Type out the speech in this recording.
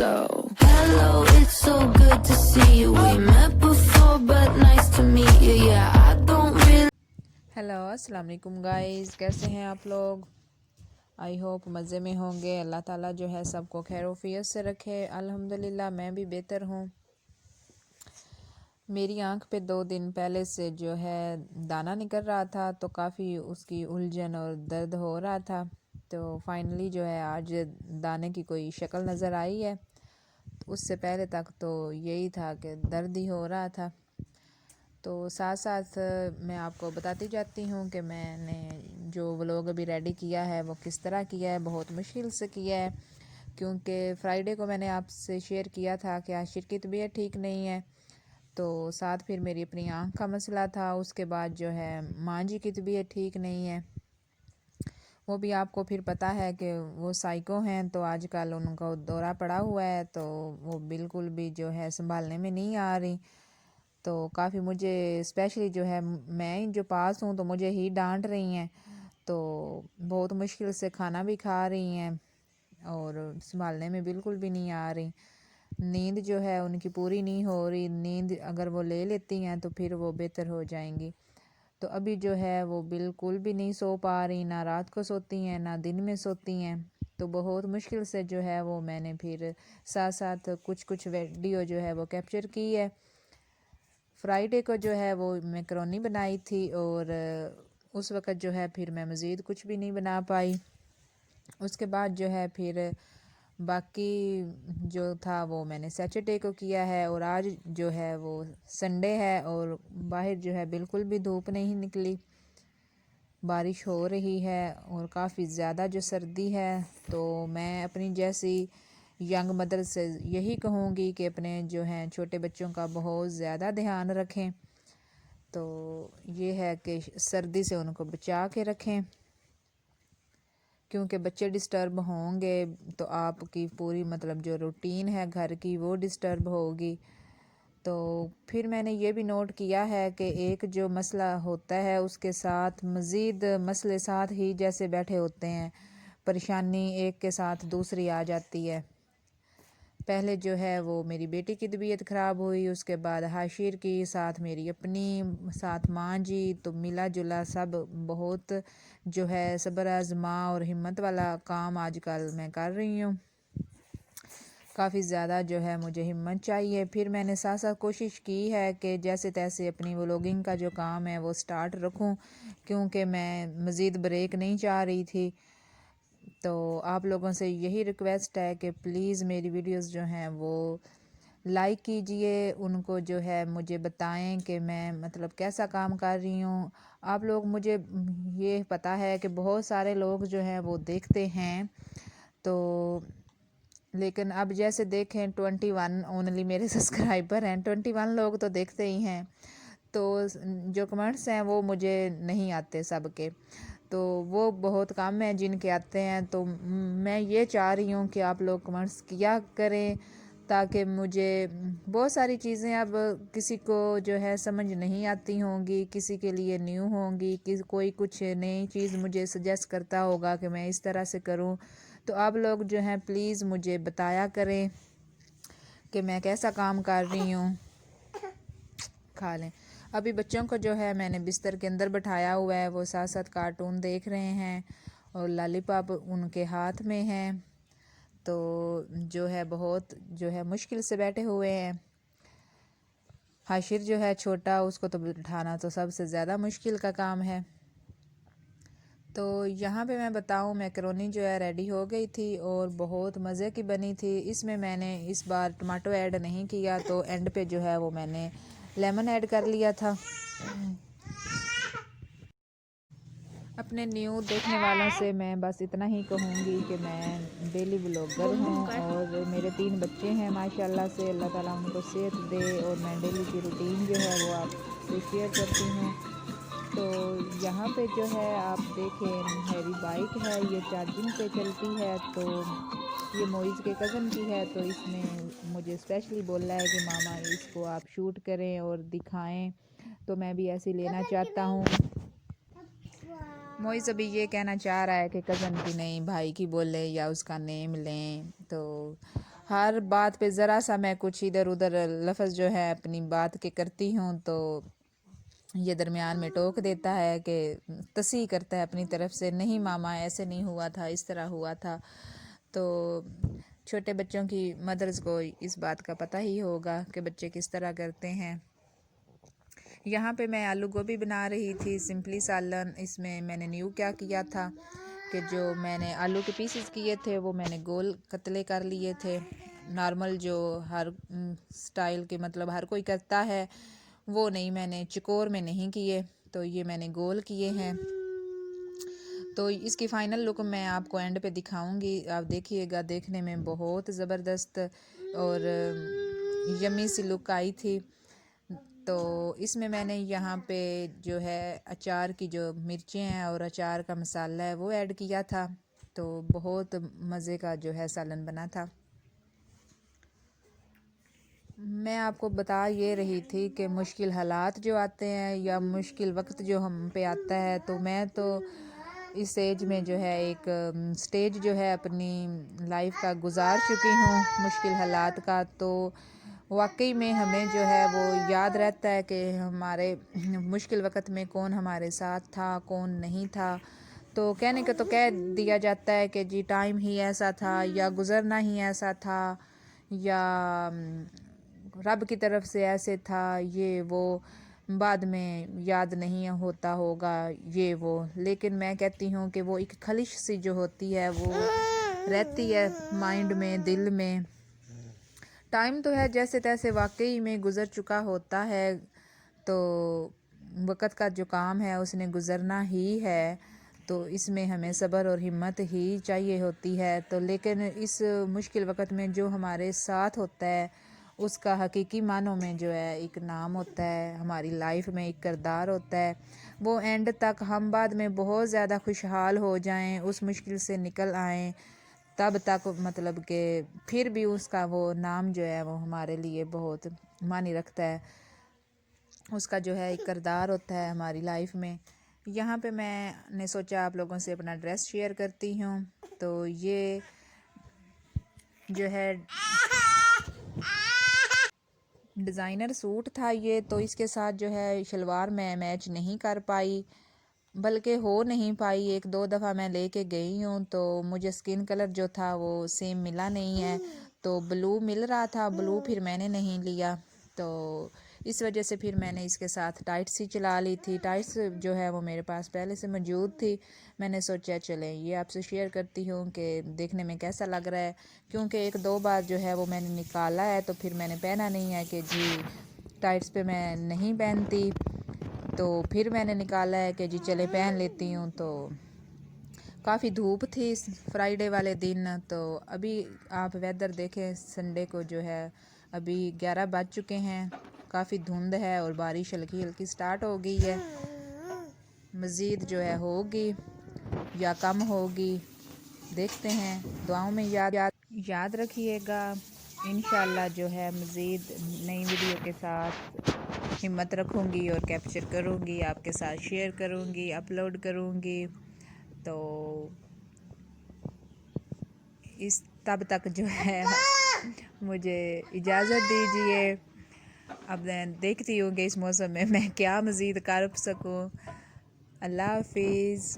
So hello, it's so good to see you. We met before, but nice to meet you. Yeah, I don't really. Hello अस्सलाम वालेकुम guys, कैसे हैं आप लोग। I hope मज़े में होंगे। अल्लाह ताला जो है सबको खैरोफियत से रखे। अल्हम्दुलिल्लाह मैं भी बेहतर हूँ। मेरी आंख पे 2 दिन पहले से जो है दाना निकल रहा था, तो काफ़ी उसकी उलझन और दर्द हो रहा था। तो फाइनली जो है आज दाने की कोई शक्ल नज़र आई है। तो उससे पहले तक तो यही था कि दर्द ही हो रहा था। तो साथ साथ मैं आपको बताती जाती हूँ कि मैंने जो व्लॉग अभी रेडी किया है वो किस तरह किया है। बहुत मुश्किल से किया है, क्योंकि फ्राइडे को मैंने आपसे शेयर किया था कि आशिर की तबीयत ठीक नहीं है। तो साथ फिर मेरी अपनी आँख का मसला था। उसके बाद जो है माँ जी की तबीयत ठीक नहीं है। वो भी आपको फिर पता है कि वो साइको हैं, तो आजकल उनका दौरा पड़ा हुआ है, तो वो बिल्कुल भी जो है संभालने में नहीं आ रही। तो काफ़ी मुझे स्पेशली जो है मैं जो पास हूँ तो मुझे ही डांट रही हैं। तो बहुत मुश्किल से खाना भी खा रही हैं और संभालने में बिल्कुल भी नहीं आ रही। नींद जो है उनकी पूरी नहीं हो रही। नींद अगर वो ले लेती हैं तो फिर वो बेहतर हो जाएंगी। तो अभी जो है वो बिल्कुल भी नहीं सो पा रही, ना रात को सोती हैं ना दिन में सोती हैं। तो बहुत मुश्किल से जो है वो मैंने फिर साथ साथ कुछ कुछ वीडियो जो है वो कैप्चर की है। फ्राइडे को जो है वो मैकरोनी बनाई थी और उस वक़्त जो है फिर मैं मज़ीद कुछ भी नहीं बना पाई। उसके बाद जो है फिर बाकी जो था वो मैंने सैटरडे को किया है। और आज जो है वो संडे है और बाहर जो है बिल्कुल भी धूप नहीं निकली, बारिश हो रही है और काफ़ी ज़्यादा जो सर्दी है। तो मैं अपनी जैसी यंग मदर से यही कहूँगी कि अपने जो हैं छोटे बच्चों का बहुत ज़्यादा ध्यान रखें। तो ये है कि सर्दी से उनको बचा के रखें, क्योंकि बच्चे डिस्टर्ब होंगे तो आपकी पूरी मतलब जो रूटीन है घर की वो डिस्टर्ब होगी। तो फिर मैंने ये भी नोट किया है कि एक जो मसला होता है उसके साथ मज़ीद मसले साथ ही जैसे बैठे होते हैं, परेशानी एक के साथ दूसरी आ जाती है। पहले जो है वो मेरी बेटी की तबीयत ख़राब हुई, उसके बाद हाशिर की, साथ मेरी अपनी, साथ माँ जी। तो मिला जुला सब बहुत जो है सब्र आज़मा और हिम्मत वाला काम आजकल मैं कर रही हूँ। काफ़ी ज़्यादा जो है मुझे हिम्मत चाहिए। फिर मैंने साथ साथ कोशिश की है कि जैसे तैसे अपनी व्लॉगिंग का जो काम है वो स्टार्ट रखूं, क्योंकि मैं मज़ीद ब्रेक नहीं चाह रही थी। तो आप लोगों से यही रिक्वेस्ट है कि प्लीज़ मेरी वीडियोस जो हैं वो लाइक कीजिए, उनको जो है मुझे बताएं कि मैं मतलब कैसा काम कर रही हूँ। आप लोग मुझे ये पता है कि बहुत सारे लोग जो हैं वो देखते हैं, तो लेकिन अब जैसे देखें 21 ओनली मेरे सब्सक्राइबर हैं, 21 लोग तो देखते ही हैं। तो जो कमेंट्स हैं वो मुझे नहीं आते सबके, तो वो बहुत कम है जिनके आते हैं। तो मैं ये चाह रही हूँ कि आप लोग कमेंट्स किया करें, ताकि मुझे बहुत सारी चीज़ें अब किसी को जो है समझ नहीं आती होंगी, किसी के लिए न्यू होंगी, कि कोई कुछ नई चीज़ मुझे सजेस्ट करता होगा कि मैं इस तरह से करूँ। तो आप लोग जो हैं प्लीज़ मुझे बताया करें कि मैं कैसा काम कर रही हूँ। खा लें। अभी बच्चों को जो है मैंने बिस्तर के अंदर बैठाया हुआ है, वो साथ साथ कार्टून देख रहे हैं और लॉलीपॉप उनके हाथ में है। तो जो है बहुत जो है मुश्किल से बैठे हुए हैं। हाशिर जो है छोटा, उसको तो बिठाना तो सबसे ज़्यादा मुश्किल का काम है। तो यहाँ पे मैं बताऊँ मैकरोनी जो है रेडी हो गई थी और बहुत मज़े की बनी थी। इसमें मैंने इस बार टमाटो ऐड नहीं किया, तो एंड पे जो है वो मैंने लेमन ऐड कर लिया था। अपने न्यू देखने वालों से मैं बस इतना ही कहूँगी कि मैं डेली ब्लॉगर हूँ और मेरे 3 बच्चे हैं माशाल्लाह से, अल्लाह ताला उनको सेहत दे। और मैं डेली की रूटीन जो है वो आपसे शेयर करती हूँ। तो यहाँ पे जो है आप देखें मेरी बाइक है, ये चार्जिंग पे चलती है। तो ये मोइज़ के कज़न की है, तो इसने मुझे स्पेशली बोला है कि मामा इसको आप शूट करें और दिखाएं। तो मैं भी ऐसे लेना चाहता हूँ। मोइज़ अभी ये कहना चाह रहा है कि कज़न की नहीं भाई की बोले या उसका नेम लें। तो हर बात पे ज़रा सा मैं कुछ इधर उधर लफ्ज़ जो है अपनी बात के करती हूँ तो ये दरमियान में टोक देता है कि तस्सीह करता है अपनी तरफ से, नहीं मामा ऐसे नहीं हुआ था, इस तरह हुआ था। तो छोटे बच्चों की मदर्स को इस बात का पता ही होगा कि बच्चे किस तरह करते हैं। यहाँ पे मैं आलू गोभी बना रही थी, सिंपली सालन। इसमें मैंने न्यू क्या किया था कि जो मैंने आलू के पीसेस किए थे वो मैंने गोल कतले कर लिए थे। नॉर्मल जो हर स्टाइल के मतलब हर कोई करता है वो नहीं, मैंने चकोर में नहीं किए, तो ये मैंने गोल किए हैं। तो इसकी फ़ाइनल लुक मैं आपको एंड पे दिखाऊंगी, आप देखिएगा। देखने में बहुत ज़बरदस्त और यमी सी लुक आई थी। तो इसमें मैंने यहाँ पे जो है अचार की जो मिर्चें हैं और अचार का मसाला है वो ऐड किया था। तो बहुत मज़े का जो है सालन बना था। मैं आपको बता ये रही थी कि मुश्किल हालात जो आते हैं या मुश्किल वक्त जो हम पे आता है, तो मैं तो इस एज में जो है एक स्टेज जो है अपनी लाइफ का गुजार चुकी हूँ मुश्किल हालात का। तो वाकई में हमें जो है वो याद रहता है कि हमारे मुश्किल वक्त में कौन हमारे साथ था, कौन नहीं था। तो कहने को तो कह दिया जाता है कि जी टाइम ही ऐसा था या गुज़रना ही ऐसा था या रब की तरफ से ऐसे था, ये वो बाद में याद नहीं होता होगा ये वो। लेकिन मैं कहती हूँ कि वो एक खलिश सी जो होती है वो रहती है माइंड में, दिल में। टाइम तो है जैसे तैसे वाकई में गुज़र चुका होता है, तो वक़्त का जो काम है उसने गुज़रना ही है। तो इसमें हमें सब्र और हिम्मत ही चाहिए होती है। तो लेकिन इस मुश्किल वक़्त में जो हमारे साथ होता है उसका हकीकी मानों में जो है एक नाम होता है, हमारी लाइफ में एक किरदार होता है। वो एंड तक हम बाद में बहुत ज़्यादा खुशहाल हो जाएं, उस मुश्किल से निकल आएं, तब तक मतलब कि फिर भी उसका वो नाम जो है वो हमारे लिए बहुत मानी रखता है। उसका जो है एक किरदार होता है हमारी लाइफ में। यहाँ पे मैंने सोचा आप लोगों से अपना ड्रेस शेयर करती हूँ। तो ये जो है डिज़ाइनर सूट था ये, तो इसके साथ जो है शलवार मैं मैच नहीं कर पाई, बल्कि हो नहीं पाई। एक दो दफ़ा मैं लेके गई हूँ तो मुझे स्किन कलर जो था वो सेम मिला नहीं है। तो ब्लू मिल रहा था, ब्लू फिर मैंने नहीं लिया। तो इस वजह से फिर मैंने इसके साथ टाइट्स ही चला ली थी। टाइट्स जो है वो मेरे पास पहले से मौजूद थी। मैंने सोचा चलें ये आपसे शेयर करती हूँ कि देखने में कैसा लग रहा है, क्योंकि एक दो बार जो है वो मैंने निकाला है तो फिर मैंने पहना नहीं है कि जी टाइट्स पे मैं नहीं पहनती। तो फिर मैंने निकाला है कि जी चले पहन लेती हूँ। तो काफ़ी धूप थी इस फ्राइडे वाले दिन। तो अभी आप वेदर देखें, संडे को जो है अभी 11 बज चुके हैं, काफ़ी धुंध है और बारिश हल्की हल्की स्टार्ट हो गई है। मज़ीद जो है होगी या कम होगी देखते हैं। दुआओं में याद रखिएगा। इंशाल्लाह जो है मज़ीद नई वीडियो के साथ हिम्मत रखूँगी और कैप्चर करूँगी, आपके साथ शेयर करूँगी, अपलोड करूँगी। तो इस तब तक जो है मुझे इजाज़त दीजिए। अब मैं देखती हूँ कि इस मौसम में मैं क्या मज़ीद कर सकूँ। अल्लाह हाफिज़।